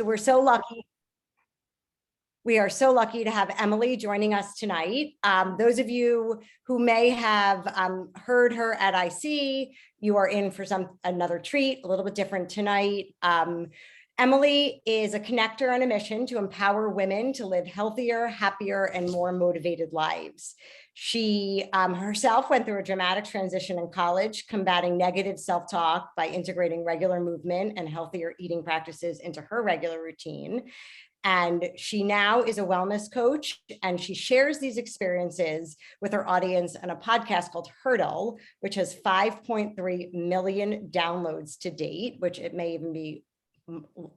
We're so lucky. We are so lucky to have Emily joining us tonight. Those of you who may have heard her at IC, you are in for another treat, a little bit different tonight. Emily is a connector on a mission to empower women to live healthier, happier, and more motivated lives. She herself went through a dramatic transition in college, combating negative self-talk by integrating regular movement and healthier eating practices into her regular routine. And she now is a wellness coach, and she shares these experiences with her audience on a podcast called Hurdle, which has 5.3 million downloads to date, which it may even be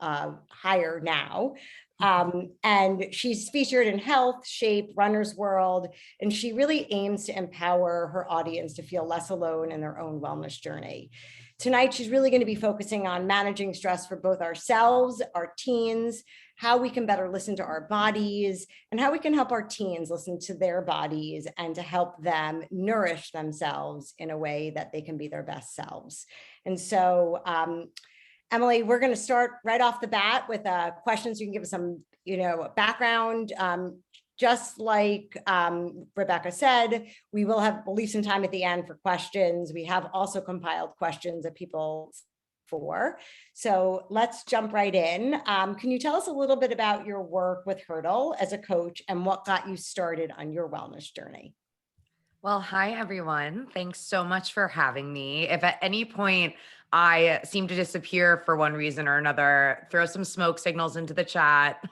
higher now. And she's featured in Health, Shape, Runner's World, and she really aims to empower her audience to feel less alone in their own wellness journey. Tonight, she's really going to be focusing on managing stress for both ourselves, our teens, how we can better listen to our bodies, and how we can help our teens listen to their bodies and to help them nourish themselves in a way that they can be their best selves. And so, Emily, we're going to start right off the bat with questions. You can give us some, background. Just like Rebecca said, we'll leave some time at the end for questions. We have also compiled questions that people for. So let's jump right in. Can you tell us a little bit about your work with Hurdle as a coach and what got you started on your wellness journey? Well, hi, everyone. Thanks so much for having me. If at any point I seem to disappear for one reason or another, throw some smoke signals into the chat.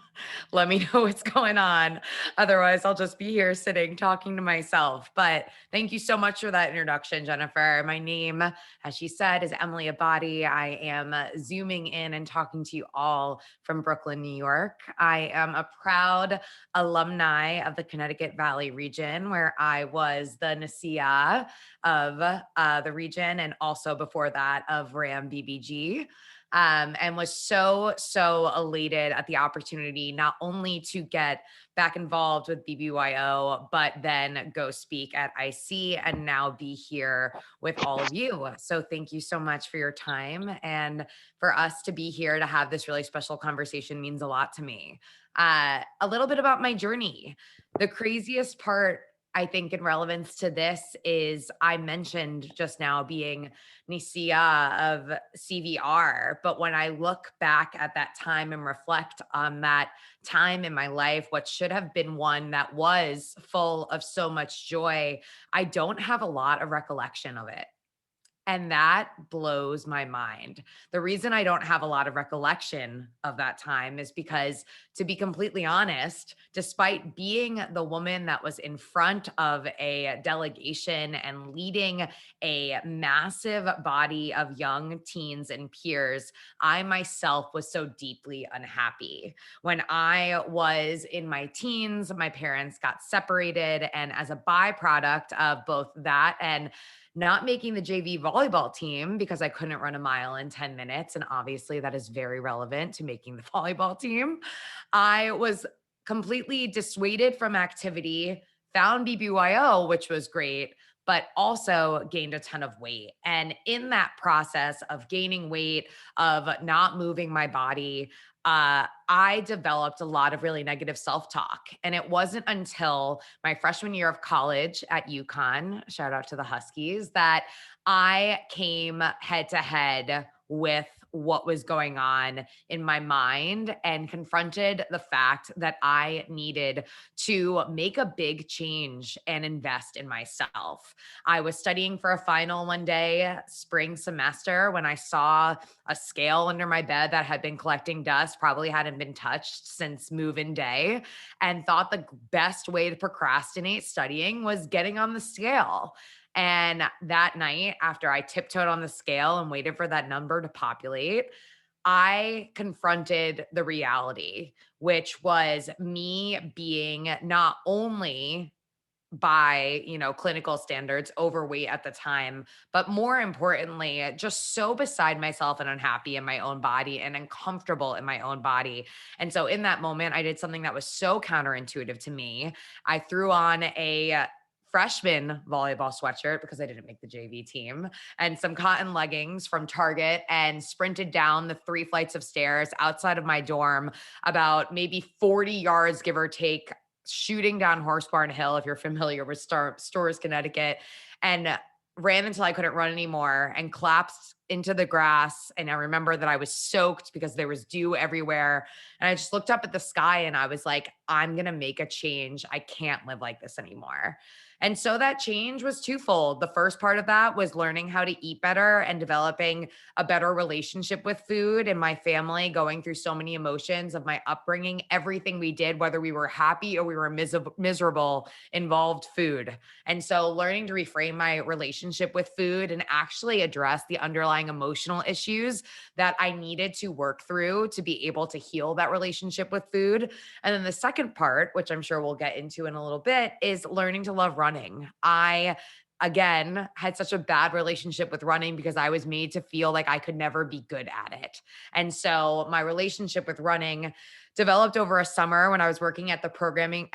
Let me know what's going on. Otherwise, I'll just be here sitting talking to myself. But thank you so much for that introduction, Jennifer. My name, as she said, is Emily Abadi. I am zooming in and talking to you all from Brooklyn, New York. I am a proud alumni of the Connecticut Valley region, where I was the NASIA of the region, and also before that of RAM BBG. And was so elated at the opportunity not only to get back involved with BBYO, but then go speak at IC and now be here with all of you. So thank you so much for your time. And for us to be here to have this really special conversation means a lot to me. A little bit about my journey. The craziest part, I think, in relevance to this is I mentioned just now being Nisia of CVR. But when I look back at that time and reflect on that time in my life, what should have been one that was full of so much joy, I don't have a lot of recollection of it. And that blows my mind. The reason I don't have a lot of recollection of that time is because, to be completely honest, despite being the woman that was in front of a delegation and leading a massive body of young teens and peers, I myself was so deeply unhappy. When I was in my teens, my parents got separated. And as a byproduct of both that and not making the JV volleyball team because I couldn't run a mile in 10 minutes. And obviously, that is very relevant to making the volleyball team. I was completely dissuaded from activity, found BBYO, which was great, but also gained a ton of weight. And in that process of gaining weight, of not moving my body, I developed a lot of really negative self-talk. And it wasn't until my freshman year of college at UConn, shout out to the Huskies, that I came head to head with what was going on in my mind and confronted the fact that I needed to make a big change and invest in myself. I was studying for a final one day, spring semester, when I saw a scale under my bed that had been collecting dust, probably hadn't been touched since move-in day, and thought the best way to procrastinate studying was getting on the scale. And that night, after I tiptoed on the scale and waited for that number to populate, I confronted the reality, which was me being not only by, clinical standards, overweight at the time, but more importantly, just so beside myself and unhappy in my own body and uncomfortable in my own body. And so in that moment, I did something that was so counterintuitive to me. I threw on a freshman volleyball sweatshirt because I didn't make the JV team, and some cotton leggings from Target, and sprinted down the 3 flights of stairs outside of my dorm, about maybe 40 yards, give or take, shooting down Horse Barn Hill, if you're familiar with Storrs, Connecticut, and ran until I couldn't run anymore and collapsed into the grass. And I remember that I was soaked because there was dew everywhere. And I just looked up at the sky and I was like, I'm going to make a change. I can't live like this anymore. And so that change was twofold. The first part of that was learning how to eat better and developing a better relationship with food. And my family going through so many emotions of my upbringing, everything we did, whether we were happy or we were miserable, involved food. And so learning to reframe my relationship with food and actually address the underlying emotional issues that I needed to work through to be able to heal that relationship with food. And then the second part, which I'm sure we'll get into in a little bit, is learning to love running. I again had such a bad relationship with running because I was made to feel like I could never be good at it. And so my relationship with running developed over a summer when I was working at the programming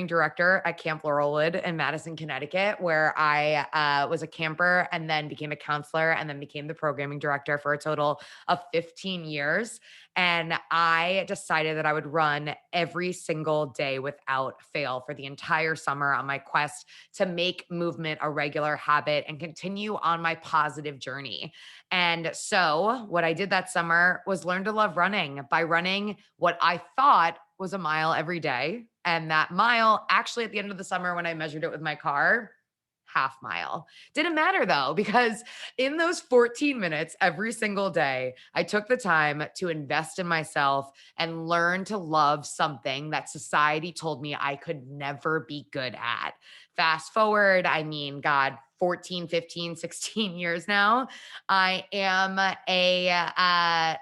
director at Camp Laurelwood in Madison, Connecticut, where I was a camper and then became a counselor and then became the programming director for a total of 15 years. And I decided that I would run every single day without fail for the entire summer on my quest to make movement a regular habit and continue on my positive journey. And so what I did that summer was learn to love running by running what I thought was a mile every day. And that mile, actually, at the end of the summer, when I measured it with my car, half mile. Didn't matter though, because in those 14 minutes every single day, I took the time to invest in myself and learn to love something that society told me I could never be good at. Fast forward, I mean, God, 14, 15, 16 years now, I am a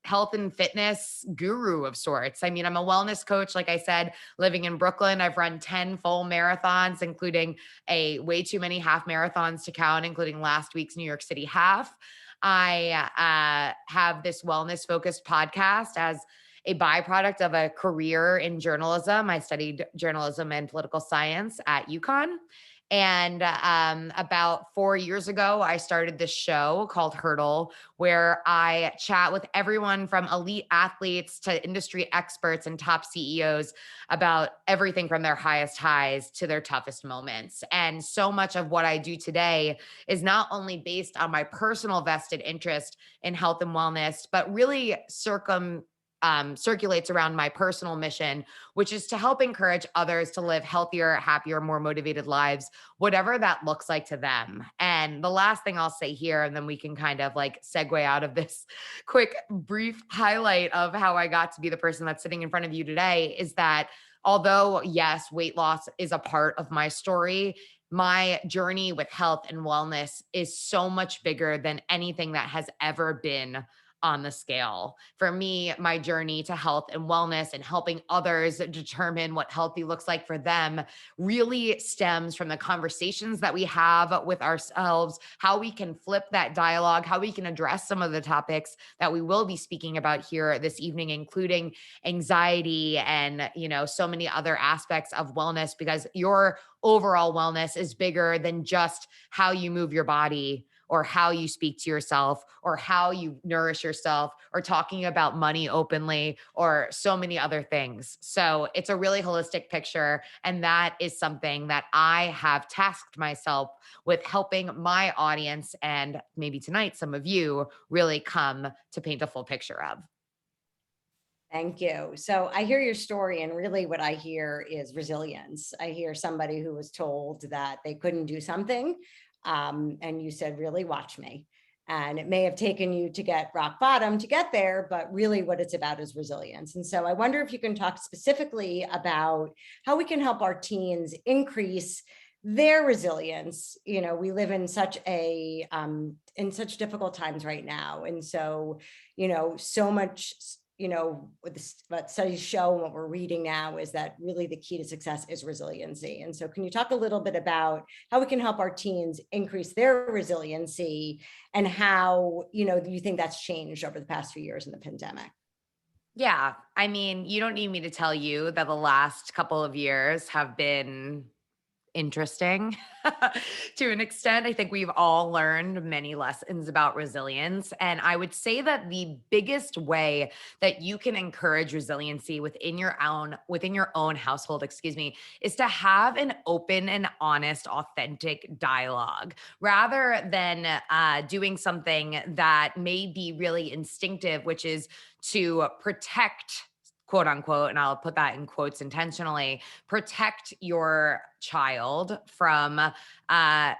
health and fitness guru of sorts. I mean, I'm a wellness coach. Like I said, living in Brooklyn, I've run 10 full marathons, including a way too many half marathons to count, including last week's New York City half. I have this wellness focused podcast as a byproduct of a career in journalism. I studied journalism and political science at UConn. And about 4 years ago, I started this show called Hurdle, where I chat with everyone from elite athletes to industry experts and top CEOs about everything from their highest highs to their toughest moments. And so much of what I do today is not only based on my personal vested interest in health and wellness, but really circulates around my personal mission, which is to help encourage others to live healthier, happier, more motivated lives, whatever that looks like to them. And the last thing I'll say here, and then we can kind of like segue out of this quick, brief highlight of how I got to be the person that's sitting in front of you today, is that although, yes, weight loss is a part of my story, my journey with health and wellness is so much bigger than anything that has ever been on the scale. For me, my journey to health and wellness and helping others determine what healthy looks like for them really stems from the conversations that we have with ourselves, how we can flip that dialogue, how we can address some of the topics that we will be speaking about here this evening, including anxiety and, so many other aspects of wellness, because your overall wellness is bigger than just how you move your body or how you speak to yourself or how you nourish yourself or talking about money openly or so many other things. So it's a really holistic picture. And that is something that I have tasked myself with helping my audience, and maybe tonight, some of you, really come to paint a full picture of. Thank you. So I hear your story, and really what I hear is resilience. I hear somebody who was told that they couldn't do something, and you said, really, watch me. And it may have taken you to get rock bottom to get there, but really what it's about is resilience. And so I wonder if you can talk specifically about how we can help our teens increase their resilience. We live in such in such difficult times right now. And so, so much, what studies show and what we're reading now is that really the key to success is resiliency. And so can you talk a little bit about how we can help our teens increase their resiliency, and how, you think that's changed over the past few years in the pandemic? Yeah. I mean, you don't need me to tell you that the last couple of years have been interesting to an extent. I think we've all learned many lessons about resilience. And I would say that the biggest way that you can encourage resiliency within your own household, excuse me, is to have an open and honest, authentic dialogue rather than doing something that may be really instinctive, which is to protect, quote unquote, and I'll put that in quotes intentionally, protect your child from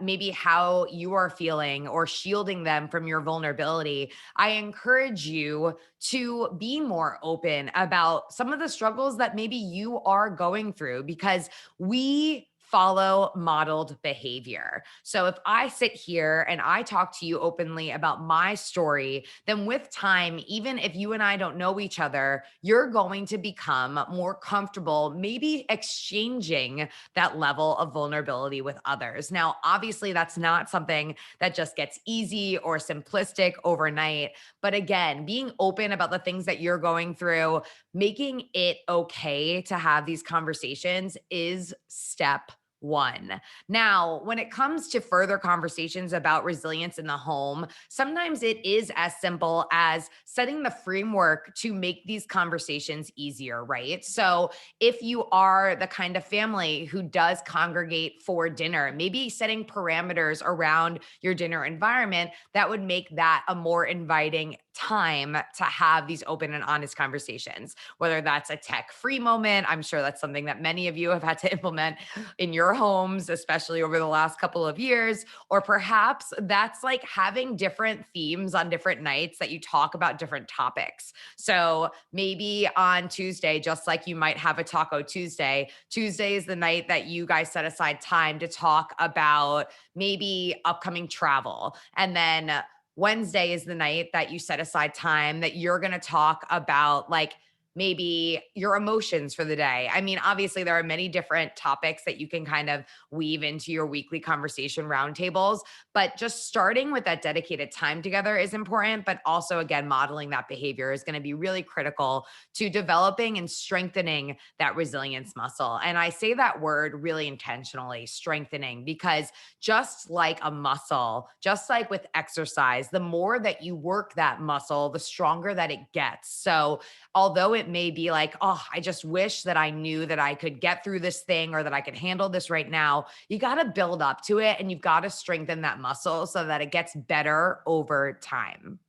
maybe how you are feeling or shielding them from your vulnerability. I encourage you to be more open about some of the struggles that maybe you are going through, because we follow modeled behavior. So if I sit here and I talk to you openly about my story, then with time, even if you and I don't know each other, you're going to become more comfortable, maybe exchanging that level of vulnerability with others. Now, obviously, that's not something that just gets easy or simplistic overnight. But again, being open about the things that you're going through, making it okay to have these conversations is step one. Now, when it comes to further conversations about resilience in the home, sometimes it is as simple as setting the framework to make these conversations easier, right? So, if you are the kind of family who does congregate for dinner, maybe setting parameters around your dinner environment that would make that a more inviting time to have these open and honest conversations, whether that's a tech free moment. I'm sure that's something that many of you have had to implement in your homes, especially over the last couple of years. Or perhaps that's like having different themes on different nights that you talk about different topics. So maybe on Tuesday, just like you might have a Taco Tuesday, Tuesday is the night that you guys set aside time to talk about maybe upcoming travel. And then Wednesday is the night that you set aside time that you're going to talk about, like, maybe your emotions for the day. I mean, obviously, there are many different topics that you can kind of weave into your weekly conversation roundtables, but just starting with that dedicated time together is important. But also, again, modeling that behavior is going to be really critical to developing and strengthening that resilience muscle. And I say that word really intentionally, strengthening, because just like a muscle, just like with exercise, the more that you work that muscle, the stronger that it gets. So, although it may be like, oh, I just wish that I knew that I could get through this thing or that I could handle this right now, you got to build up to it and you've got to strengthen that muscle so that it gets better over time.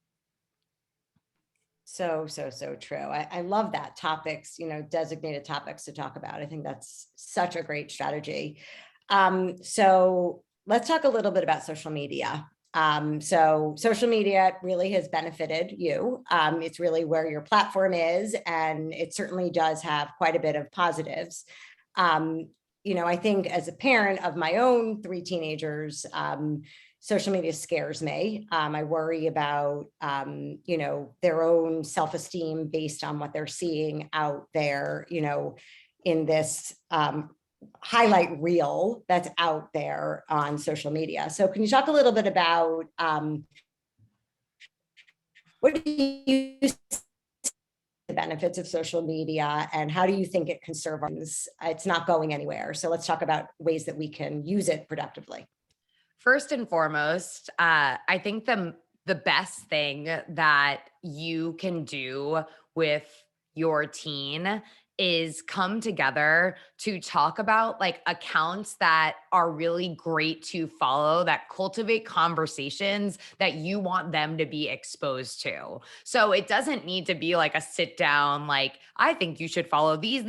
So true. I love that topics, designated topics to talk about. I think that's such a great strategy. So let's talk a little bit about social media. So social media really has benefited you. It's really where your platform is, and it certainly does have quite a bit of positives. I think as a parent of my own 3 teenagers, social media scares me. I worry about, their own self-esteem based on what they're seeing out there, in this highlight reel that's out there on social media. So can you talk a little bit about what do you see the benefits of social media and how do you think it can serve us? It's not going anywhere. So let's talk about ways that we can use it productively. First and foremost, I think the best thing that you can do with your teen is come together to talk about like accounts that are really great to follow, that cultivate conversations that you want them to be exposed to. So it doesn't need to be like a sit down, like, I think you should follow these,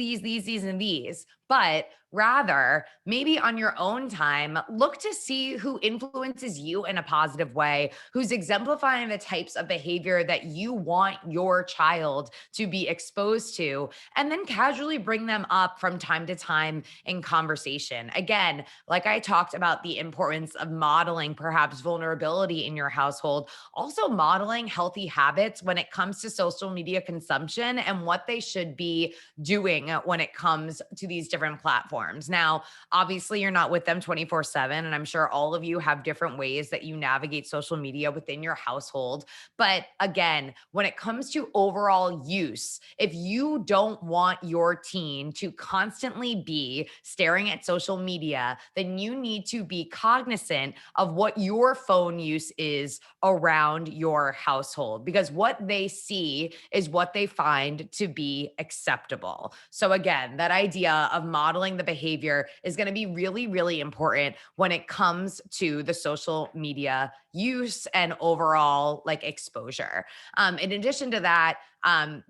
and these. But rather, maybe on your own time, look to see who influences you in a positive way, who's exemplifying the types of behavior that you want your child to be exposed to, and then casually bring them up from time to time in conversation. Again, like I talked about the importance of modeling perhaps vulnerability in your household, also modeling healthy habits when it comes to social media consumption and what they should be doing when it comes to these different different platforms. Now, obviously, you're not with them 24/7, and I'm sure all of you have different ways that you navigate social media within your household. But again, when it comes to overall use, if you don't want your teen to constantly be staring at social media, then you need to be cognizant of what your phone use is around your household, because what they see is what they find to be acceptable. So, again, that idea of modeling the behavior is going to be really, really important when it comes to the social media use and overall like exposure. In addition to that,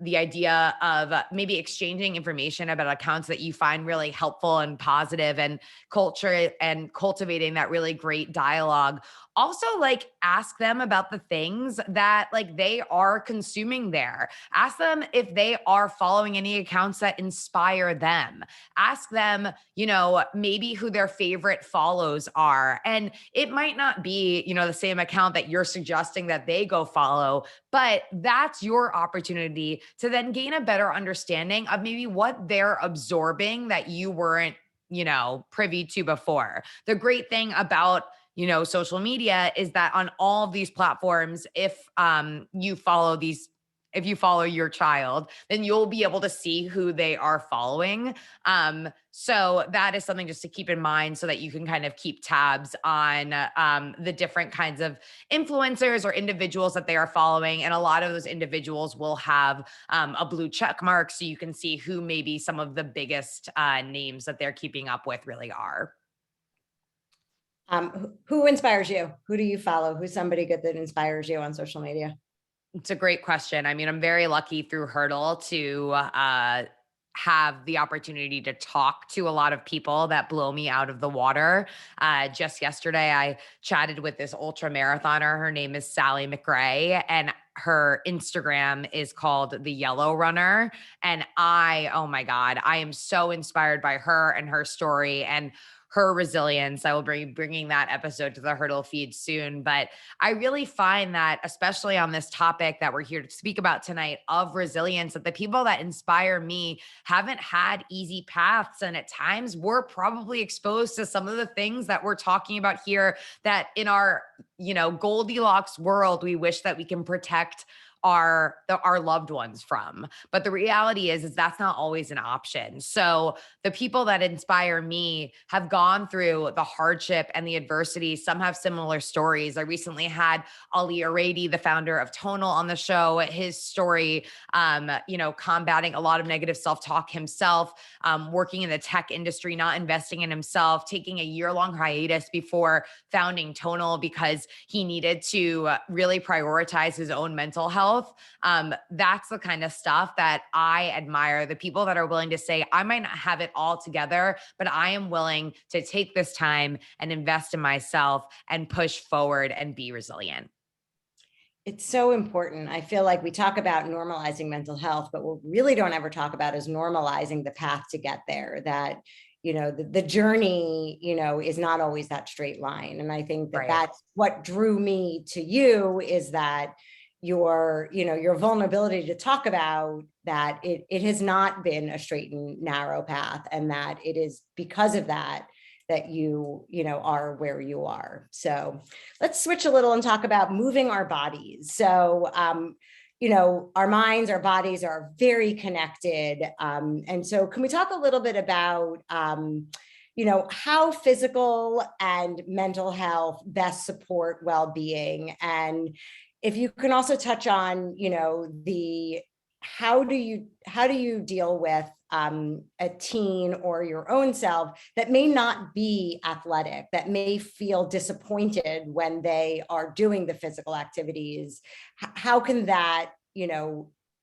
the idea of maybe exchanging information about accounts that you find really helpful and positive, and culture and cultivating that really great dialogue. Also, like, ask them about the things that like they are consuming there. Ask them if they are following any accounts that inspire them. Ask them, maybe who their favorite follows are. And it might not be, the same account that you're suggesting that they go follow, but that's your opportunity to then gain a better understanding of maybe what they're absorbing that you weren't, privy to before. The great thing about social media is that on all of these platforms, if you follow your child, then you'll be able to see who they are following. So that is something just to keep in mind, so that you can kind of keep tabs on the different kinds of influencers or individuals that they are following. And a lot of those individuals will have a blue check mark, so you can see who maybe some of the biggest names that they're keeping up with really are. Who inspires you? Who do you follow? Who's somebody good that inspires you on social media? It's a great question. I mean, I'm very lucky through Hurdle to have the opportunity to talk to a lot of people that blow me out of the water. Just yesterday, I chatted with this ultra marathoner. Her name is Sally McRae, and her Instagram is called The Yellow Runner. And oh my God, I am so inspired by her and her story and her resilience. I will be bringing that episode to the Hurdle feed soon. But I really find that, especially on this topic that we're here to speak about tonight of resilience, that the people that inspire me haven't had easy paths. And at times we're probably exposed to some of the things that we're talking about here that in our, Goldilocks world, we wish that we can protect our loved ones from. But the reality is that's not always an option. So the people that inspire me have gone through the hardship and the adversity. Some have similar stories. I recently had Ali Arady, the founder of Tonal, on the show. His story, combating a lot of negative self-talk himself, working in the tech industry, not investing in himself, taking a year-long hiatus before founding Tonal because he needed to really prioritize his own mental health. That's the kind of stuff that I admire. The people that are willing to say, I might not have it all together, but I am willing to take this time and invest in myself and push forward and be resilient. It's so important. I feel like we talk about normalizing mental health, but what we really don't ever talk about is normalizing the path to get there. That, the journey, is not always that straight line. And I think that Right. that's what drew me to you, is that your vulnerability to talk about that it has not been a straight and narrow path, and that it is because of that you are where you are. So let's switch a little and talk about moving our bodies. So our minds, our bodies are very connected. And so can we talk a little bit about how physical and mental health best support well-being? And if you can also touch on, how do you deal with a teen or your own self that may not be athletic, that may feel disappointed when they are doing the physical activities? How can that,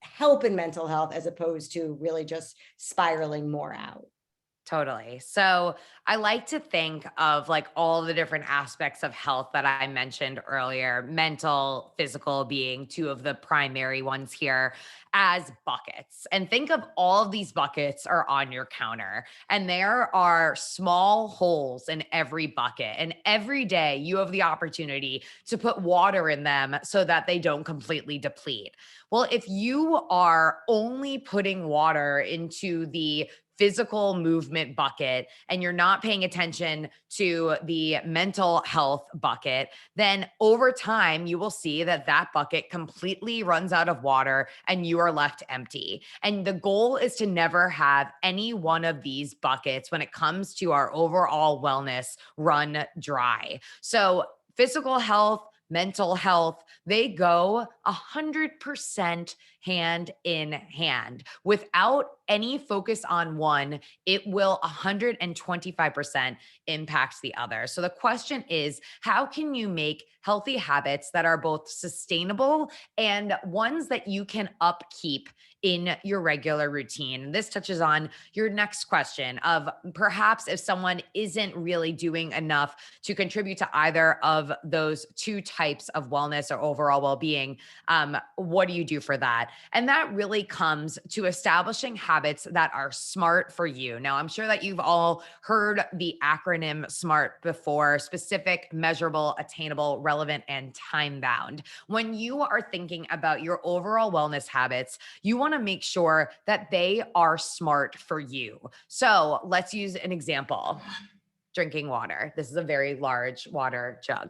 help in mental health as opposed to really just spiraling more out? Totally. So I like to think of like all the different aspects of health that I mentioned earlier, mental, physical being two of the primary ones here, as buckets. And think of all of these buckets are on your counter, and there are small holes in every bucket. And every day you have the opportunity to put water in them so that they don't completely deplete. Well, if you are only putting water into the physical movement bucket and you're not paying attention to the mental health bucket, then over time you will see that that bucket completely runs out of water and you are left empty. And the goal is to never have any one of these buckets when it comes to our overall wellness run dry. So physical health, mental health, they go 100% hand in hand. Without any focus on one, it will 125% impact the other. So the question is, how can you make healthy habits that are both sustainable and ones that you can upkeep in your regular routine? And this touches on your next question of perhaps if someone isn't really doing enough to contribute to either of those two types of wellness or overall well-being, what do you do for that? And that really comes to establishing habits that are smart for you. Now, I'm sure that you've all heard the acronym SMART before: specific, measurable, attainable, relevant, and time bound. When you are thinking about your overall wellness habits, you want to make sure that they are smart for you. So let's use an example. Drinking water. This is a very large water jug.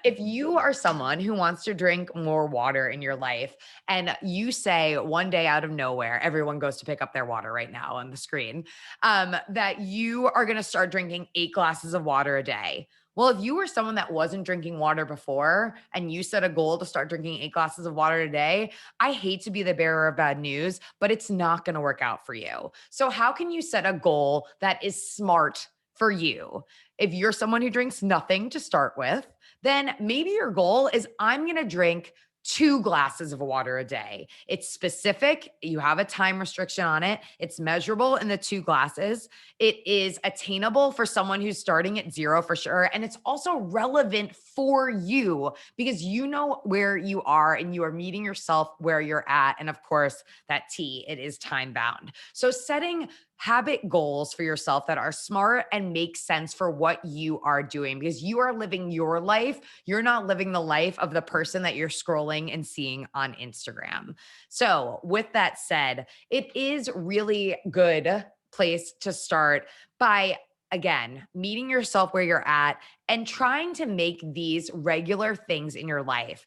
If you are someone who wants to drink more water in your life, and you say one day out of nowhere, everyone goes to pick up their water right now on the screen, that you are going to start drinking 8 glasses of water a day. Well, if you were someone that wasn't drinking water before and you set a goal to start drinking 8 glasses of water a day, I hate to be the bearer of bad news, but it's not going to work out for you. So, how can you set a goal that is smart for you? If you're someone who drinks nothing to start with, then maybe your goal is, I'm going to drink 2 glasses of water a day. It's specific. You have a time restriction on it. It's measurable in the 2 glasses. It is attainable for someone who's starting at 0 for sure. And it's also relevant for you because you know where you are and you are meeting yourself where you're at. And of course, that T, it is time bound. So setting habit goals for yourself that are smart and make sense for what you are doing, because you are living your life. You're not living the life of the person that you're scrolling and seeing on Instagram. So with that said, it is really good place to start by, again, meeting yourself where you're at and trying to make these regular things in your life.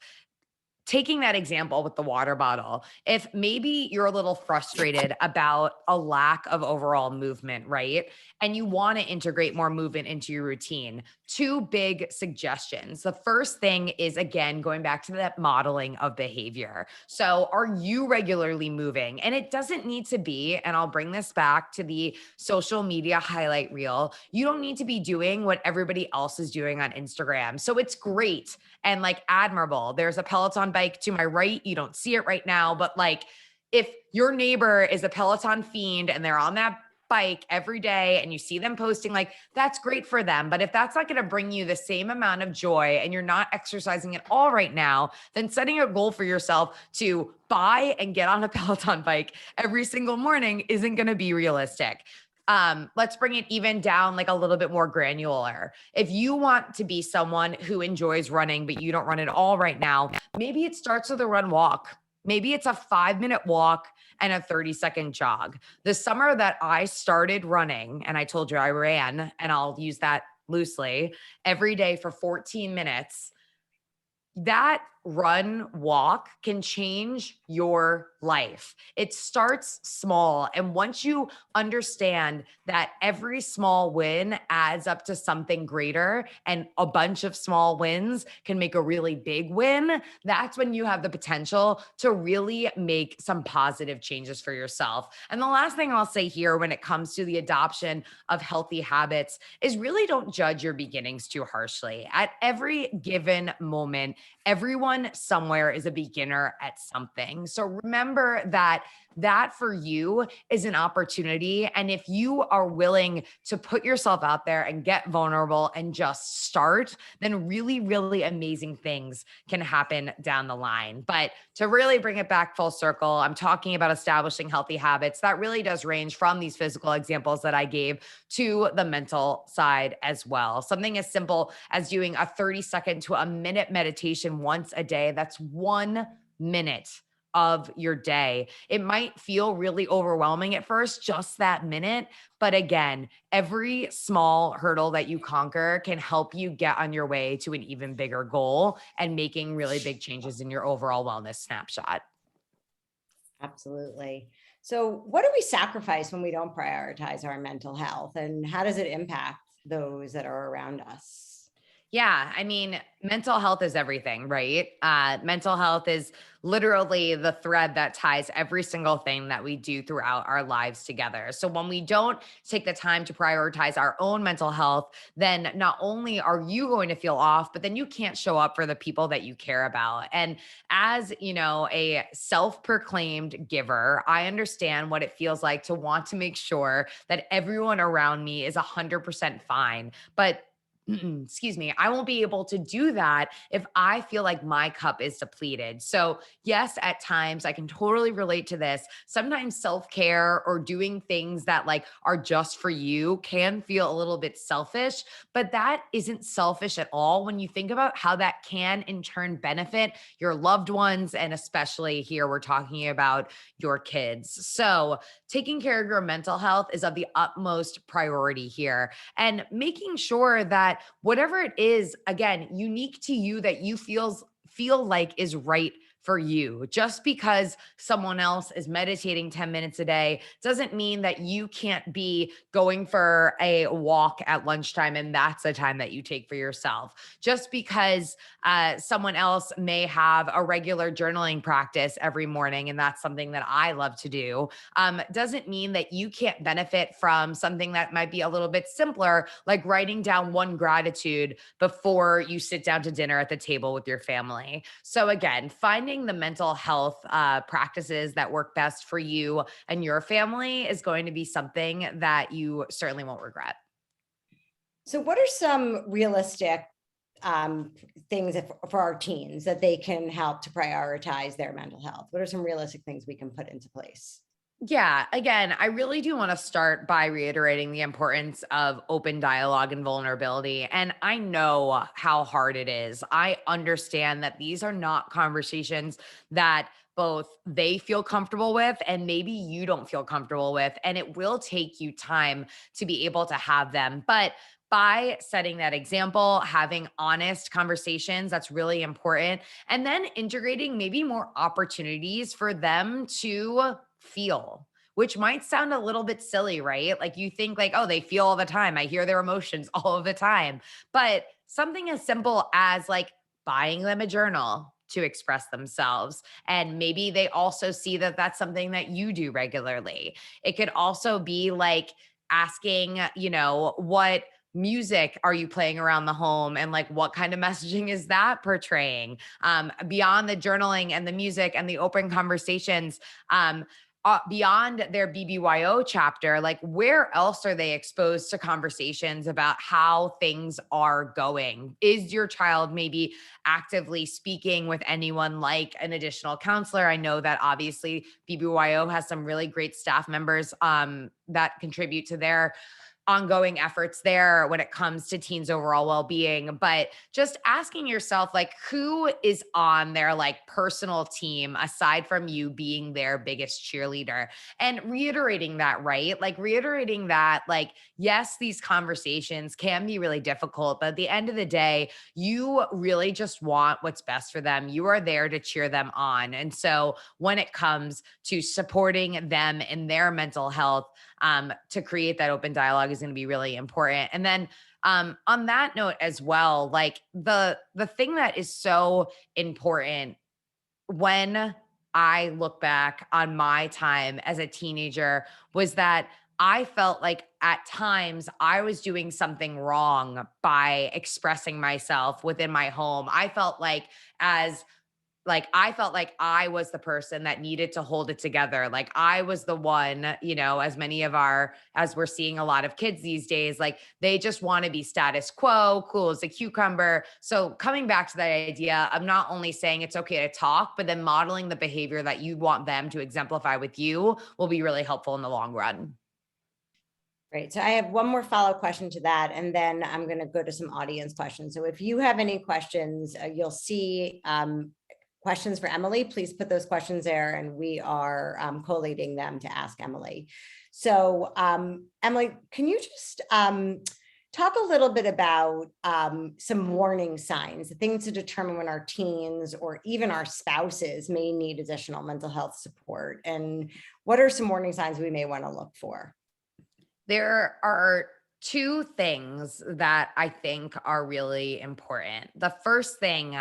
Taking that example with the water bottle, if maybe you're a little frustrated about a lack of overall movement, right? And you want to integrate more movement into your routine, 2 big suggestions. The first thing is, again, going back to that modeling of behavior. So, are you regularly moving? And it doesn't need to be, and I'll bring this back to the social media highlight reel, you don't need to be doing what everybody else is doing on Instagram. So, it's great and like admirable. There's a Peloton bike to my right. You don't see it right now, but like if your neighbor is a Peloton fiend and they're on that bike every day and you see them posting, like that's great for them. But if that's not going to bring you the same amount of joy and you're not exercising at all right now, then setting a goal for yourself to buy and get on a Peloton bike every single morning isn't going to be realistic. Let's bring it even down like a little bit more granular. If you want to be someone who enjoys running, but you don't run at all right now, maybe it starts with a run walk. Maybe it's a 5-minute walk and a 30-second jog. The summer that I started running, and I told you I ran, and I'll use that loosely, every day for 14 minutes, that run walk can change your life. It starts small. And once you understand that every small win adds up to something greater and a bunch of small wins can make a really big win, that's when you have the potential to really make some positive changes for yourself. And the last thing I'll say here when it comes to the adoption of healthy habits is really don't judge your beginnings too harshly. At every given moment, everyone somewhere is a beginner at something. So remember that for you is an opportunity. And if you are willing to put yourself out there and get vulnerable and just start, then really, really amazing things can happen down the line. But to really bring it back full circle, I'm talking about establishing healthy habits. That really does range from these physical examples that I gave to the mental side as well. Something as simple as doing a 30-second to a minute meditation once a day. That's 1 minute of your day. It might feel really overwhelming at first, just that minute. But again, every small hurdle that you conquer can help you get on your way to an even bigger goal and making really big changes in your overall wellness snapshot. Absolutely. So what do we sacrifice when we don't prioritize our mental health, and how does it impact those that are around us? Yeah, I mean, mental health is everything, right? Mental health is literally the thread that ties every single thing that we do throughout our lives together. So when we don't take the time to prioritize our own mental health, then not only are you going to feel off, but then you can't show up for the people that you care about. And as, a self-proclaimed giver, I understand what it feels like to want to make sure that everyone around me is 100% fine. But excuse me, I won't be able to do that if I feel like my cup is depleted. So, yes, at times I can totally relate to this. Sometimes self-care or doing things that like are just for you can feel a little bit selfish, but that isn't selfish at all when you think about how that can in turn benefit your loved ones, and especially here we're talking about your kids. So, taking care of your mental health is of the utmost priority here, and making sure that whatever it is, again, unique to you, that you feel like is right for you. Just because someone else is meditating 10 minutes a day doesn't mean that you can't be going for a walk at lunchtime and that's the time that you take for yourself. Just because someone else may have a regular journaling practice every morning and that's something that I love to do, doesn't mean that you can't benefit from something that might be a little bit simpler, like writing down one gratitude before you sit down to dinner at the table with your family. So, again, finding the mental health practices that work best for you and your family is going to be something that you certainly won't regret. So what are some realistic things for our teens that they can help to prioritize their mental health? What are some realistic things we can put into place? Yeah, again, I really do want to start by reiterating the importance of open dialogue and vulnerability. And I know how hard it is. I understand that these are not conversations that both they feel comfortable with and maybe you don't feel comfortable with. And it will take you time to be able to have them. But by setting that example, having honest conversations, that's really important. And then integrating maybe more opportunities for them to feel, which might sound a little bit silly, right? Like you think like, oh, they feel all the time. I hear their emotions all of the time. But something as simple as like buying them a journal to express themselves. And maybe they also see that that's something that you do regularly. It could also be like asking, what music are you playing around the home and like what kind of messaging is that portraying, beyond the journaling and the music and the open conversations, beyond their BBYO chapter, like where else are they exposed to conversations about how things are going? Is your child maybe actively speaking with anyone like an additional counselor? I know that obviously BBYO has some really great staff members that contribute to their ongoing efforts there when it comes to teens overall well-being, but just asking yourself like who is on their like personal team aside from you being their biggest cheerleader, and reiterating that, right? Like reiterating that like yes, these conversations can be really difficult, but at the end of the day, you really just want what's best for them. You are there to cheer them on. And so when it comes to supporting them in their mental health, to create that open dialogue is going to be really important. And then on that note as well, like the thing that is so important when I look back on my time as a teenager was that I felt like at times I was doing something wrong by expressing myself within my home. I felt like I was the person that needed to hold it together. Like I was the one, as we're seeing a lot of kids these days, like they just want to be status quo, cool as a cucumber. So coming back to that idea, I'm not only saying it's okay to talk, but then modeling the behavior that you want them to exemplify with you will be really helpful in the long run. Great. So I have one more follow-up question to that, and then I'm going to go to some audience questions. So if you have any questions, you'll see questions for Emily, please put those questions there and we are collating them to ask Emily. So Emily, can you just talk a little bit about some warning signs, the things to determine when our teens or even our spouses may need additional mental health support? And what are some warning signs we may want to look for? There are two things that I think are really important. The first thing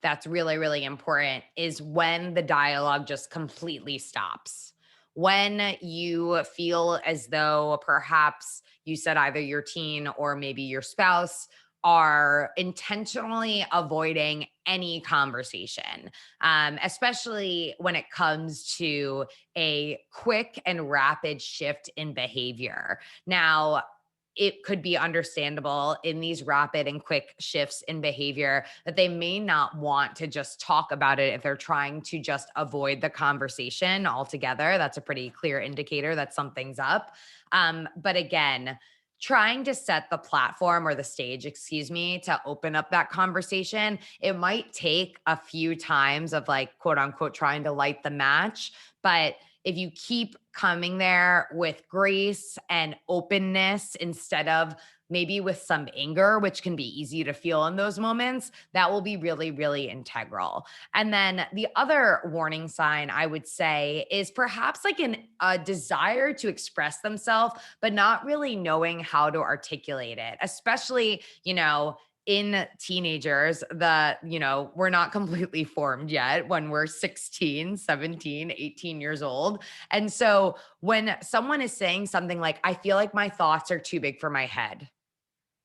that's really, really important is when the dialogue just completely stops. When you feel as though perhaps you said either your teen or maybe your spouse are intentionally avoiding any conversation, especially when it comes to a quick and rapid shift in behavior. Now, it could be understandable in these rapid and quick shifts in behavior that they may not want to just talk about it if they're trying to just avoid the conversation altogether. That's a pretty clear indicator that something's up. But again, trying to set the platform or the stage, excuse me, to open up that conversation, it might take a few times of like, quote unquote, trying to light the match. But if you keep coming there with grace and openness instead of maybe with some anger, which can be easy to feel in those moments, that will be really, really integral. And then the other warning sign I would say is perhaps like a desire to express themselves, but not really knowing how to articulate it, especially, in teenagers we're not completely formed yet when we're 16, 17, 18 years old. And so when someone is saying something like, I feel like my thoughts are too big for my head,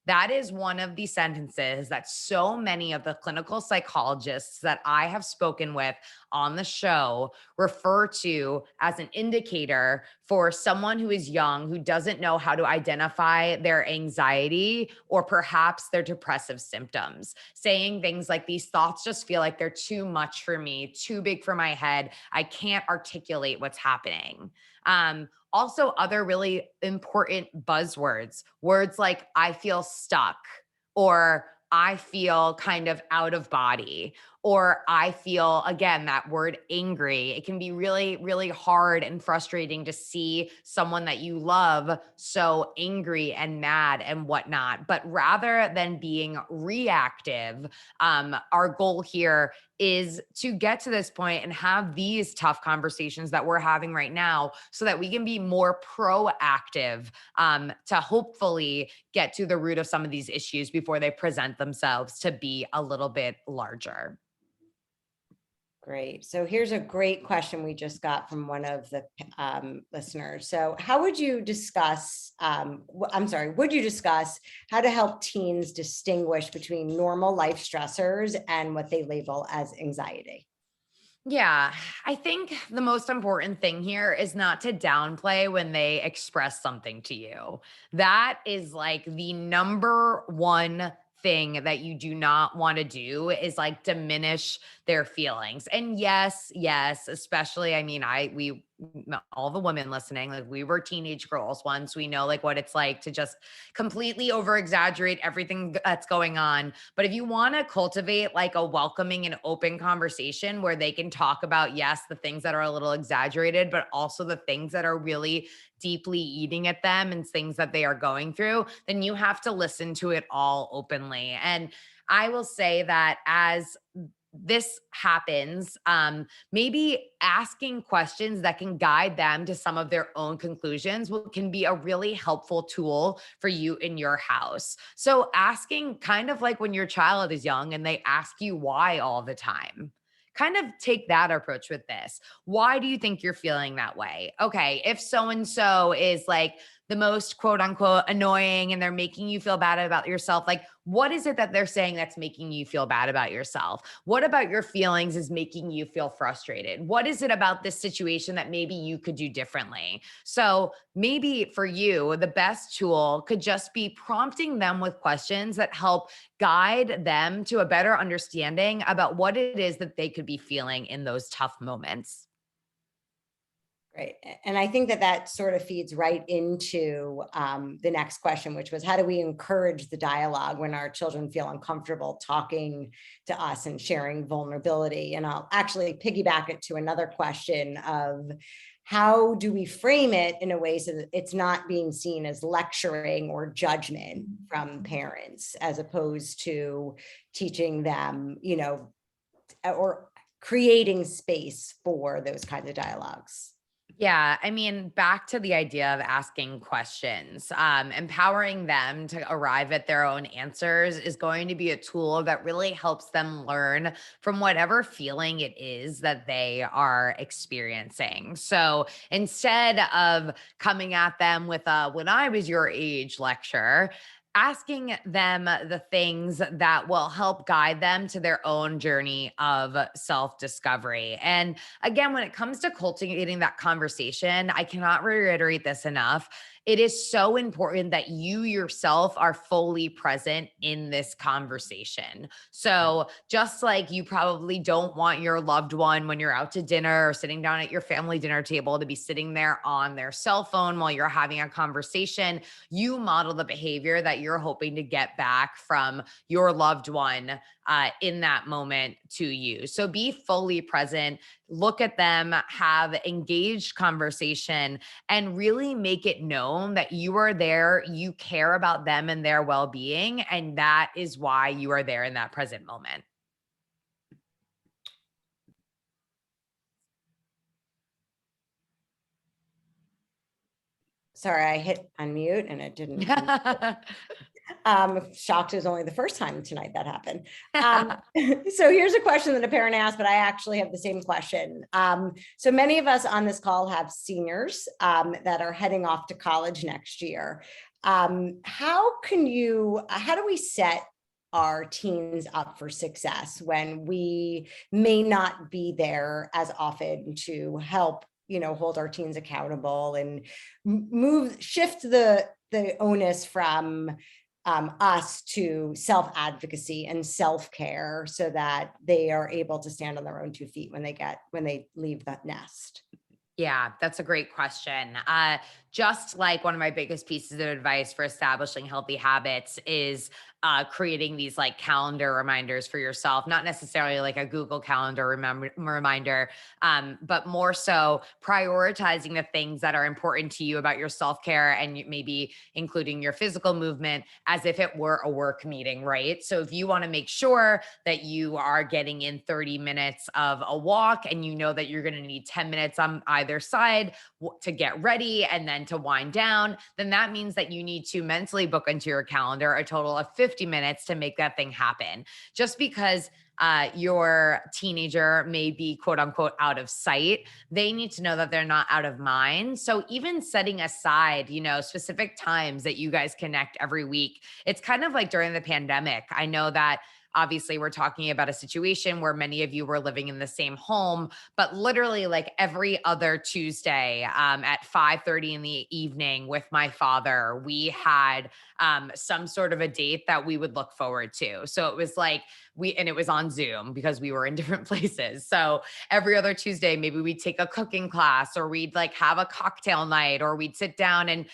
that is one of the sentences that so many of the clinical psychologists that I have spoken with on the show refer to as an indicator for someone who is young, who doesn't know how to identify their anxiety or perhaps their depressive symptoms. Saying things like, these thoughts just feel like they're too much for me, too big for my head. I can't articulate what's happening. Also, other really important buzzwords, words like I feel stuck, or I feel kind of out of body, or I feel, again, that word angry. It can be really, really hard and frustrating to see someone that you love so angry and mad and whatnot. But rather than being reactive, our goal here is to get to this point and have these tough conversations that we're having right now so that we can be more proactive, to hopefully get to the root of some of these issues before they present themselves to be a little bit larger. Great. So here's a great question we just got from one of the listeners. So how would you discuss, would you discuss how to help teens distinguish between normal life stressors and what they label as anxiety? Yeah, I think the most important thing here is not to downplay when they express something to you. That is like the number one thing that you do not want to do is like diminish their feelings. And yes, especially, I mean, all the women listening, like we were teenage girls once, we know like what it's like to just completely over exaggerate everything that's going on. But if you want to cultivate like a welcoming and open conversation where they can talk about, yes, the things that are a little exaggerated, but also the things that are really deeply eating at them and things that they are going through, then you have to listen to it all openly. And I will say that as this happens, maybe asking questions that can guide them to some of their own conclusions can be a really helpful tool for you in your house. So asking, kind of like when your child is young and they ask you why all the time. Kind of take that approach with this. Why do you think you're feeling that way? Okay, if so and so is like the most quote unquote annoying and they're making you feel bad about yourself, like what is it that they're saying that's making you feel bad about yourself? What about your feelings is making you feel frustrated? What is it about this situation that maybe you could do differently? So maybe for you, the best tool could just be prompting them with questions that help guide them to a better understanding about what it is that they could be feeling in those tough moments. Right. And I think that that sort of feeds right into the next question, which was how do we encourage the dialogue when our children feel uncomfortable talking to us and sharing vulnerability? And I'll actually piggyback it to another question of how do we frame it in a way so that it's not being seen as lecturing or judgment from parents, as opposed to teaching them, or creating space for those kinds of dialogues. Yeah, I mean, back to the idea of asking questions, empowering them to arrive at their own answers is going to be a tool that really helps them learn from whatever feeling it is that they are experiencing. So instead of coming at them with a when I was your age lecture, asking them the things that will help guide them to their own journey of self discovery. And again, when it comes to cultivating that conversation, I cannot reiterate this enough. It is so important that you yourself are fully present in this conversation. So, just like you probably don't want your loved one when you're out to dinner or sitting down at your family dinner table to be sitting there on their cell phone while you're having a conversation, you model the behavior that you're hoping to get back from your loved one in that moment to you. So be fully present, look at them, have engaged conversation, and really make it known that you are there, you care about them and their well being. And that is why you are there in that present moment. Sorry, I hit unmute and it didn't. Shocked it was only the first time tonight that happened. So here's a question that a parent asked, but I actually have the same question. So many of us on this call have seniors that are heading off to college next year. How do we set our teens up for success when we may not be there as often to help, hold our teens accountable and shift the onus from us to self-advocacy and self-care so that they are able to stand on their own 2 feet when they leave that nest? Yeah, that's a great question. Just like one of my biggest pieces of advice for establishing healthy habits is creating these like calendar reminders for yourself, not necessarily like a Google Calendar reminder, but more so prioritizing the things that are important to you about your self care and maybe including your physical movement as if it were a work meeting, right? So if you want to make sure that you are getting in 30 minutes of a walk and you know that you're going to need 10 minutes on either side to get ready and then to wind down, then that means that you need to mentally book into your calendar a total of 50 minutes to make that thing happen. Just because your teenager may be quote unquote out of sight, they need to know that they're not out of mind. So even setting aside, specific times that you guys connect every week, it's kind of like during the pandemic. I know that obviously we're talking about a situation where many of you were living in the same home, but literally like every other Tuesday at 5:30 in the evening with my father, we had some sort of a date that we would look forward to. So it was like and it was on Zoom because we were in different places. So every other Tuesday, maybe we'd take a cooking class or we'd like have a cocktail night or we'd sit down and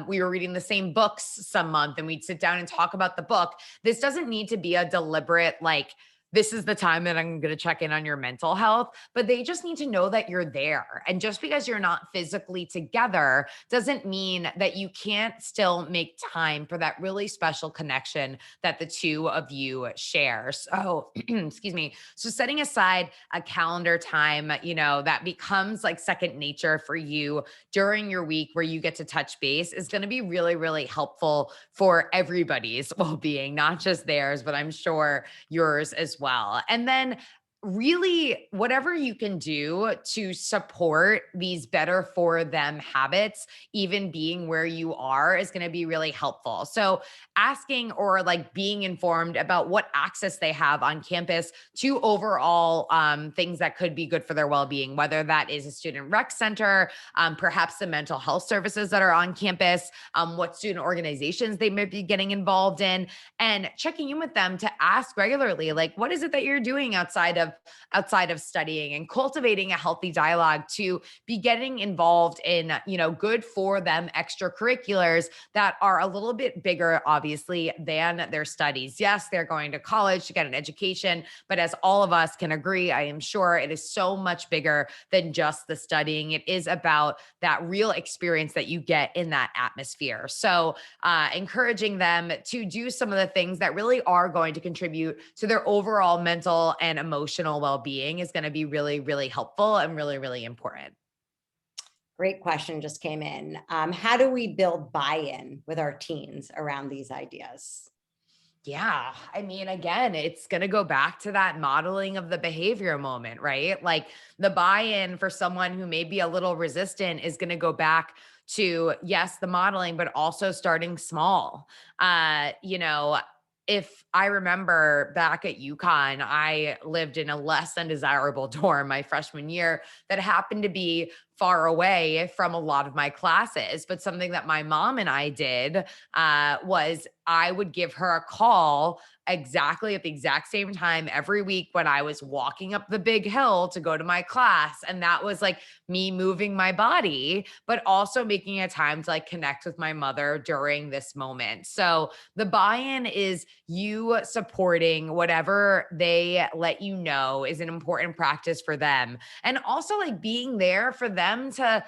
we were reading the same books some month and we'd sit down and talk about the book. This doesn't need to be a deliberate, like, this is the time that I'm going to check in on your mental health, but they just need to know that you're there. And just because you're not physically together doesn't mean that you can't still make time for that really special connection that the two of you share. So, excuse me. So setting aside a calendar time, that becomes like second nature for you during your week where you get to touch base is going to be really, really helpful for everybody's well-being, not just theirs, but I'm sure yours as well. And then really whatever you can do to support these better for them habits, even being where you are, is going to be really helpful. So asking or like being informed about what access they have on campus to overall things that could be good for their well-being, whether that is a student rec center, perhaps the mental health services that are on campus, what student organizations they might be getting involved in, and checking in with them to ask regularly, like, what is it that you're doing outside of outside of studying, and cultivating a healthy dialogue to be getting involved in, good for them extracurriculars that are a little bit bigger, obviously, than their studies. Yes, they're going to college to get an education, but as all of us can agree, I am sure it is so much bigger than just the studying. It is about that real experience that you get in that atmosphere. So, encouraging them to do some of the things that really are going to contribute to their overall mental and emotional well-being is going to be really, really helpful and really, really important. Great question just came in. How do we build buy-in with our teens around these ideas? Yeah. I mean, again, it's going to go back to that modeling of the behavior moment, right? Like the buy in for someone who may be a little resistant is going to go back to, yes, the modeling, but also starting small. If I remember back at UConn, I lived in a less than desirable dorm my freshman year that happened to be far away from a lot of my classes. But something that my mom and I did was I would give her a call exactly at the exact same time every week when I was walking up the big hill to go to my class. And that was like me moving my body, but also making a time to like connect with my mother during this moment. So the buy-in is you supporting whatever they let you know is an important practice for them. And also like being there for them to,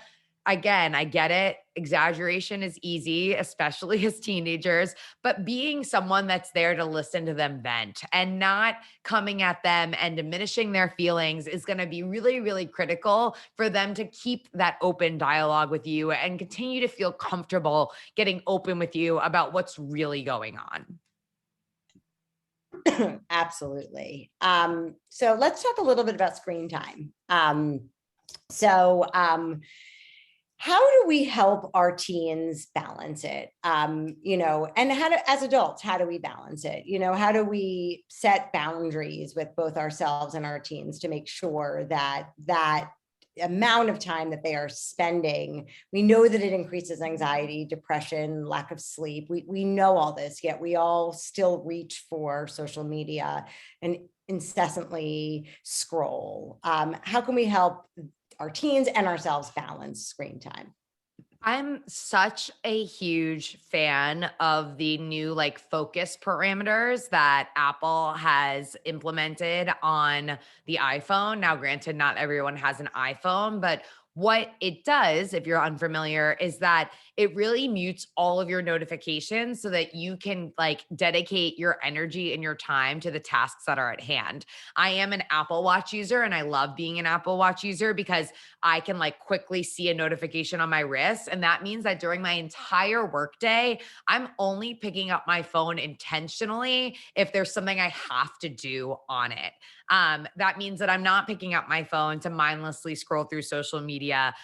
again, I get it. Exaggeration is easy, especially as teenagers, but being someone that's there to listen to them vent and not coming at them and diminishing their feelings is going to be really, really critical for them to keep that open dialogue with you and continue to feel comfortable getting open with you about what's really going on. Absolutely. So let's talk a little bit about screen time. So how do we help our teens balance it? And as adults, how do we balance it? How do we set boundaries with both ourselves and our teens to make sure that that amount of time that they are spending, we know that it increases anxiety, depression, lack of sleep. We know all this, yet we all still reach for social media and incessantly scroll. How can we help our teens and ourselves balance screen time? I'm such a huge fan of the new like focus parameters that Apple has implemented on the iPhone. Now, granted, not everyone has an iPhone, but what it does, if you're unfamiliar, is that it really mutes all of your notifications so that you can like dedicate your energy and your time to the tasks that are at hand. I am an Apple Watch user and I love being an Apple Watch user because I can like quickly see a notification on my wrist. And that means that during my entire workday, I'm only picking up my phone intentionally if there's something I have to do on it. That means that I'm not picking up my phone to mindlessly scroll through social media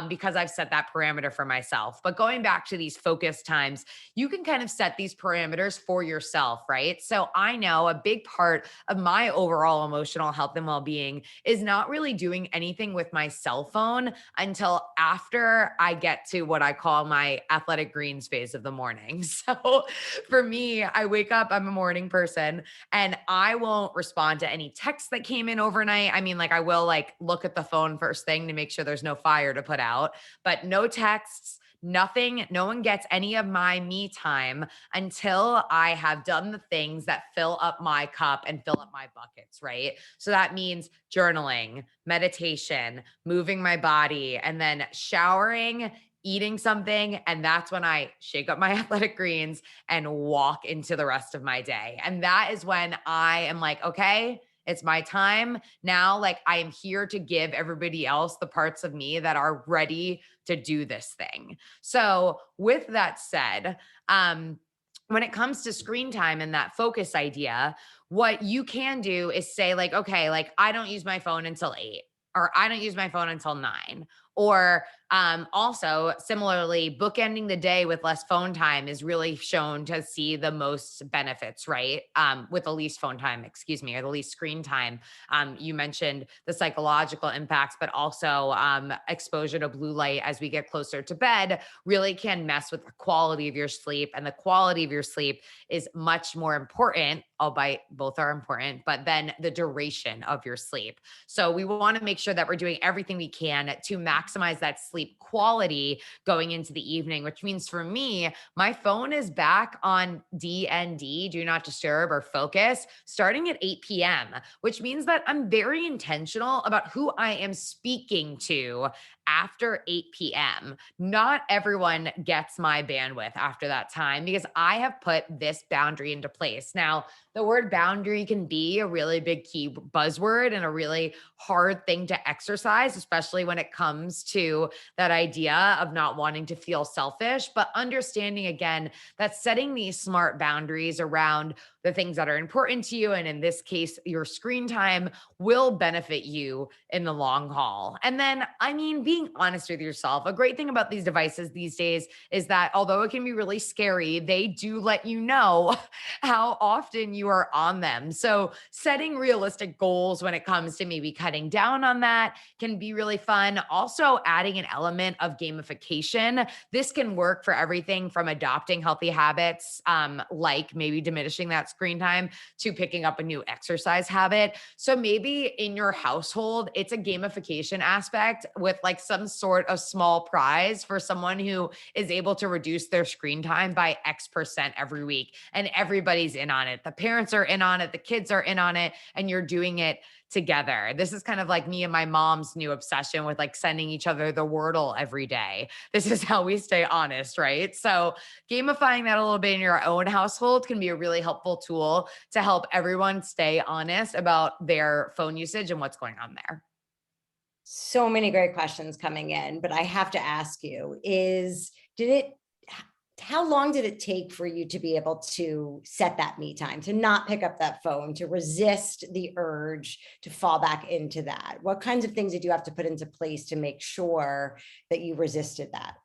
because I've set that parameter for myself. But going back to these focus times, you can kind of set these parameters for yourself, right? So I know a big part of my overall emotional health and well-being is not really doing anything with my cell phone until after I get to what I call my athletic greens phase of the morning. So for me, I wake up, I'm a morning person, and I won't respond to any texts that came in overnight. I mean, like I will like look at the phone first thing to make sure there's no fire to put out, but no texts, nothing, no one gets any of my me time until I have done the things that fill up my cup and fill up my buckets, right? So that means journaling, meditation, moving my body, and then showering, eating something. And that's when I shake up my athletic greens and walk into the rest of my day. And that is when I am like, okay, it's my time now. Like I am here to give everybody else the parts of me that are ready to do this thing. So with that said, when it comes to screen time and that focus idea, what you can do is say like, okay, like I don't use my phone until 8, or I don't use my phone until 9, Or also similarly, bookending the day with less phone time is really shown to see the most benefits, right? With the least phone time, excuse me, or the least screen time. You mentioned the psychological impacts, but also exposure to blue light as we get closer to bed really can mess with the quality of your sleep. And the quality of your sleep is much more important, albeit both are important, but then the duration of your sleep. So we want to make sure that we're doing everything we can to maximize that sleep quality going into the evening, which means for me, my phone is back on DND, do not disturb or focus, starting at 8 p.m., which means that I'm very intentional about who I am speaking to after 8 p.m. Not everyone gets my bandwidth after that time because I have put this boundary into place. Now, the word boundary can be a really big key buzzword and a really hard thing to exercise, especially when it comes to that idea of not wanting to feel selfish, but understanding again that setting these smart boundaries around the things that are important to you, and in this case, your screen time, will benefit you in the long haul. And then, I mean, being honest with yourself, a great thing about these devices these days is that although it can be really scary, they do let you know how often you are on them. So setting realistic goals when it comes to maybe cutting down on that can be really fun. Also adding an element of gamification. This can work for everything from adopting healthy habits, like maybe diminishing that screen time, to picking up a new exercise habit. So maybe in your household, it's a gamification aspect with like some sort of small prize for someone who is able to reduce their screen time by X% every week. And everybody's in on it. The parents are in on it, the kids are in on it, and you're doing it together. This is kind of like me and my mom's new obsession with like sending each other the Wordle every day. This is how we stay honest, right? So gamifying that a little bit in your own household can be a really helpful tool to help everyone stay honest about their phone usage and what's going on there. So many great questions coming in, but I have to ask you, how long did it take for you to be able to set that me time, to not pick up that phone, to resist the urge to fall back into that? What kinds of things did you have to put into place to make sure that you resisted that?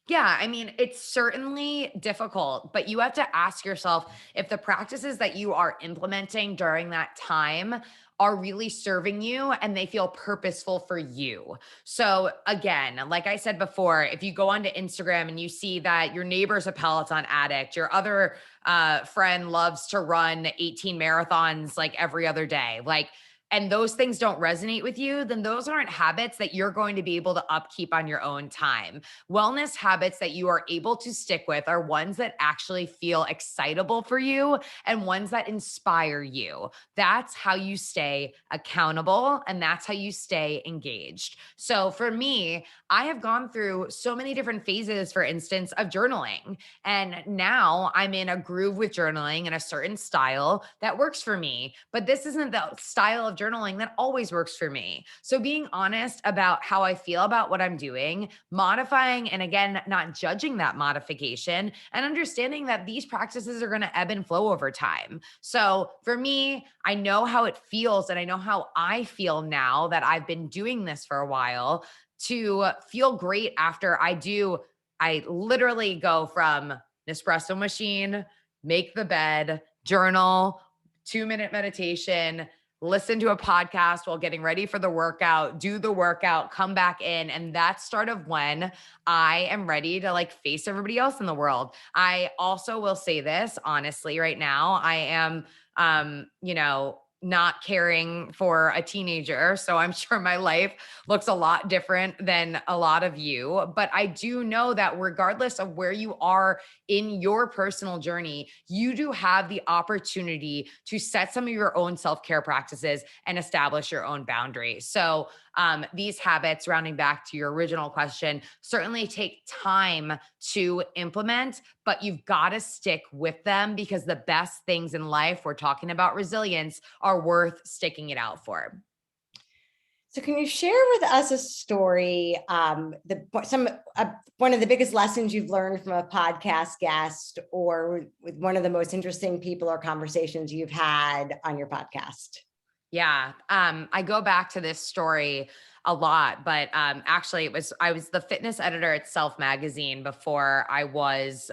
Yeah, I mean, it's certainly difficult, but you have to ask yourself if the practices that you are implementing during that time are really serving you and they feel purposeful for you. So, again, like I said before, if you go onto Instagram and you see that your neighbor's a Peloton addict, your other friend loves to run 18 marathons like every other day, like, and those things don't resonate with you, then those aren't habits that you're going to be able to upkeep on your own time. Wellness habits that you are able to stick with are ones that actually feel excitable for you and ones that inspire you. That's how you stay accountable and that's how you stay engaged. So for me, I have gone through so many different phases, for instance, of journaling. And now I'm in a groove with journaling in a certain style that works for me. But this isn't the style of journaling that always works for me. So being honest about how I feel about what I'm doing, modifying, and again, not judging that modification, and understanding that these practices are going to ebb and flow over time. So for me, I know how it feels and I know how I feel now that I've been doing this for a while to feel great after I literally go from Nespresso machine, make the bed, journal, 2-minute meditation, listen to a podcast while getting ready for the workout, do the workout, come back in. And that's sort of when I am ready to like face everybody else in the world. I also will say this honestly, right now, I am, not caring for a teenager. So I'm sure my life looks a lot different than a lot of you. But I do know that regardless of where you are in your personal journey, you do have the opportunity to set some of your own self-care practices and establish your own boundaries. So these habits, rounding back to your original question, certainly take time to implement, but you've got to stick with them because the best things in life, we're talking about resilience, are worth sticking it out for. So can you share with us a story, one of the biggest lessons you've learned from a podcast guest, or with one of the most interesting people or conversations you've had on your podcast? Yeah. I go back to this story a lot, but actually I was the fitness editor at Self Magazine before I was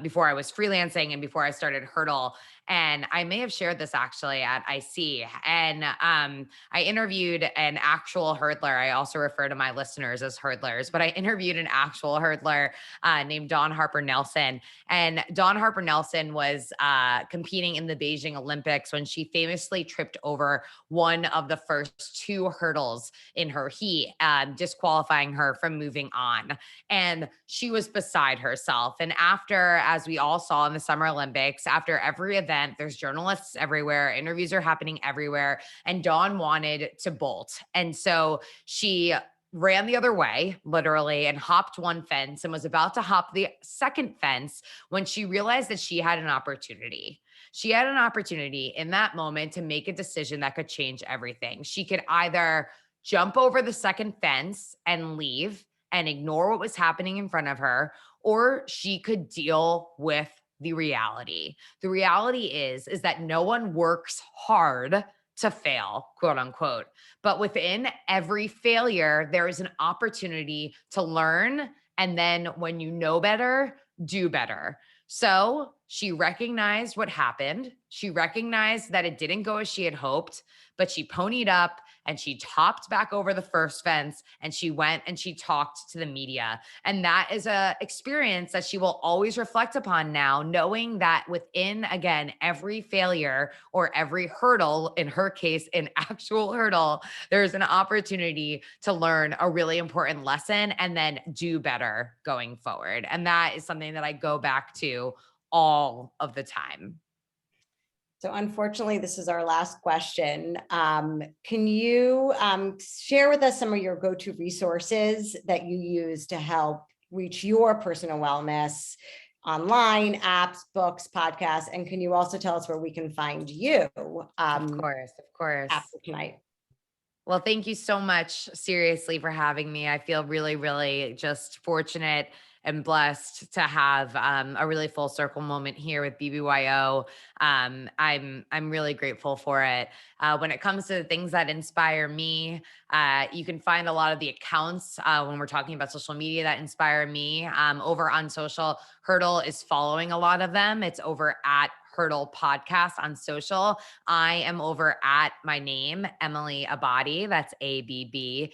before I was freelancing and before I started Hurdle. And I may have shared this actually at IC. And I interviewed an actual hurdler. I also refer to my listeners as hurdlers, but I interviewed an actual hurdler named Dawn Harper Nelson. And Dawn Harper Nelson was competing in the Beijing Olympics when she famously tripped over one of the first two hurdles in her heat, disqualifying her from moving on. And she was beside herself. And after, as we all saw in the Summer Olympics, after every event, there's journalists everywhere, interviews are happening everywhere. And Dawn wanted to bolt. And so she ran the other way, literally, and hopped one fence and was about to hop the second fence when she realized that she had an opportunity. She had an opportunity in that moment to make a decision that could change everything. She could either jump over the second fence and leave and ignore what was happening in front of her, or she could deal with the reality. The reality is that no one works hard to fail, quote unquote. But within every failure, there is an opportunity to learn. And then when you know better, do better. So she recognized what happened. She recognized that it didn't go as she had hoped, but she ponied up and she topped back over the first fence and she went and she talked to the media. And that is a experience that she will always reflect upon now, knowing that within, again, every failure or every hurdle, in her case, an actual hurdle, there's an opportunity to learn a really important lesson and then do better going forward. And that is something that I go back to all of the time. So unfortunately, this is our last question. Can you share with us some of your go-to resources that you use to help reach your personal wellness online, apps, books, podcasts? And can you also tell us where we can find you Of course, of course. after tonight? Well, thank you so much, seriously, for having me. I feel really, really just fortunate and blessed to have a really full circle moment here with BBYO. I'm really grateful for it. When it comes to the things that inspire me, you can find a lot of the accounts when we're talking about social media that inspire me over on social. Hurdle is following a lot of them. It's over at Hurdle Podcast on social. I am over at my name, Emily Abate. That's ABBATE.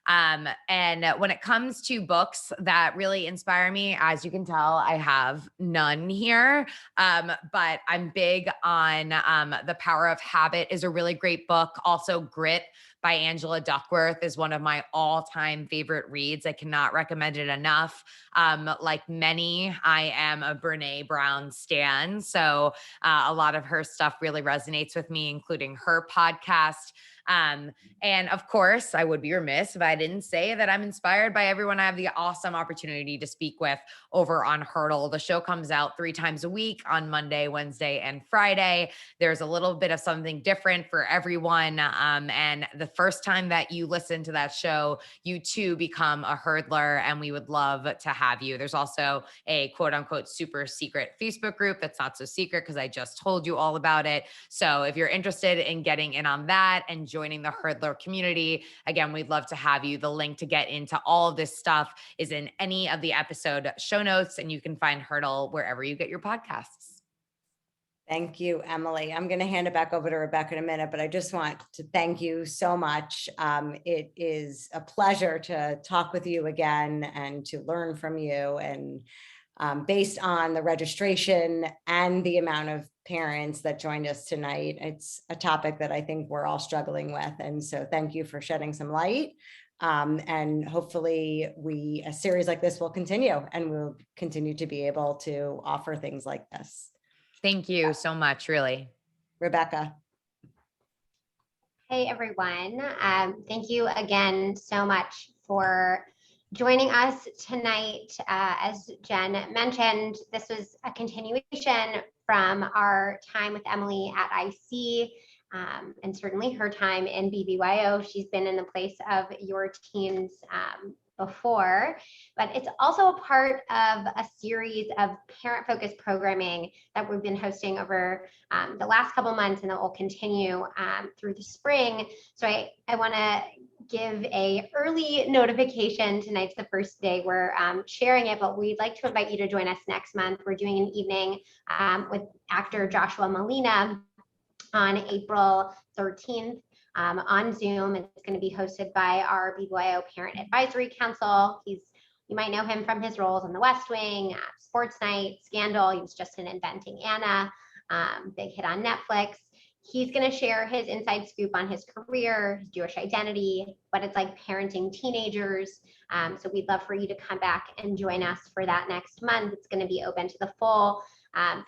And when it comes to books that really inspire me, as you can tell, I have none here. But I'm big on The Power of Habit is a really great book. Also, Grit by Angela Duckworth is one of my all-time favorite reads. I cannot recommend it enough. Like many, I am a Brene Brown stan. So a lot of her stuff really resonates with me, including her podcast. And of course, I would be remiss if I didn't say that I'm inspired by everyone I have the awesome opportunity to speak with over on Hurdle. The show comes out 3 times a week on Monday, Wednesday, and Friday. There's a little bit of something different for everyone. And the first time that you listen to that show, you too become a hurdler, and we would love to have you. There's also a quote unquote super secret Facebook group that's not so secret because I just told you all about it. So if you're interested in getting in on that and joining the hurdler community, again, we'd love to have you. The link to get into all of this stuff is in any of the episode show notes, and you can find Hurdle wherever you get your podcasts. Thank you, Emily. I'm going to hand it back over to Rebecca in a minute, but I just want to thank you so much. It is a pleasure to talk with you again and to learn from you. And based on the registration and the amount of parents that joined us tonight, it's a topic that I think we're all struggling with. And so thank you for shedding some light. And hopefully a series like this will continue, and we'll continue to be able to offer things like this. Thank you so much, really. Rebecca. Hey, everyone. Thank you again so much for joining us tonight. As Jen mentioned, this was a continuation from our time with Emily at IC, and certainly her time in BBYO. She's been in the place of your teams before, but it's also a part of a series of parent-focused programming that we've been hosting over the last couple months, and that will continue through the spring. So I want to give a early notification. Tonight's the first day we're sharing it, but we'd like to invite you to join us next month. We're doing an evening with actor Joshua Malina on April 13th. On Zoom. It's going to be hosted by our BBYO Parent Advisory Council. You might know him from his roles on The West Wing, Sports Night, Scandal. He was just in Inventing Anna, big hit on Netflix. He's going to share his inside scoop on his career, his Jewish identity, what it's like parenting teenagers. So we'd love for you to come back and join us for that next month. It's going to be open to the full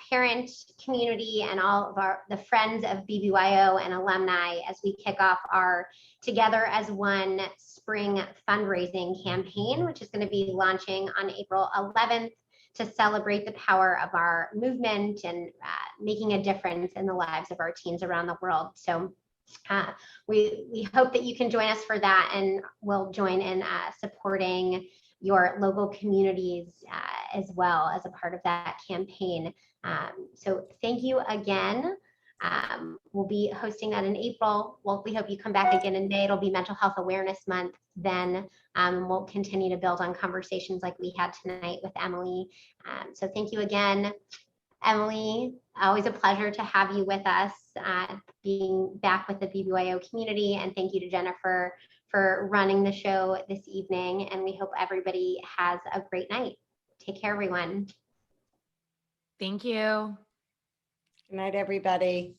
parent community and all of the friends of BBYO and alumni as we kick off our Together as One spring fundraising campaign, which is going to be launching on April 11th to celebrate the power of our movement and making a difference in the lives of our teens around the world. So we hope that you can join us for that, and we'll join in supporting your local communities as well as a part of that campaign. So thank you again. We'll be hosting that in April. We hope you come back again in May. It'll be Mental Health Awareness Month then. We'll continue to build on conversations like we had tonight with Emily. So thank you again, Emily. Always a pleasure to have you with us, being back with the BBYO community. And thank you to Jennifer for running the show this evening. And we hope everybody has a great night. Take care, everyone. Thank you. Good night, everybody.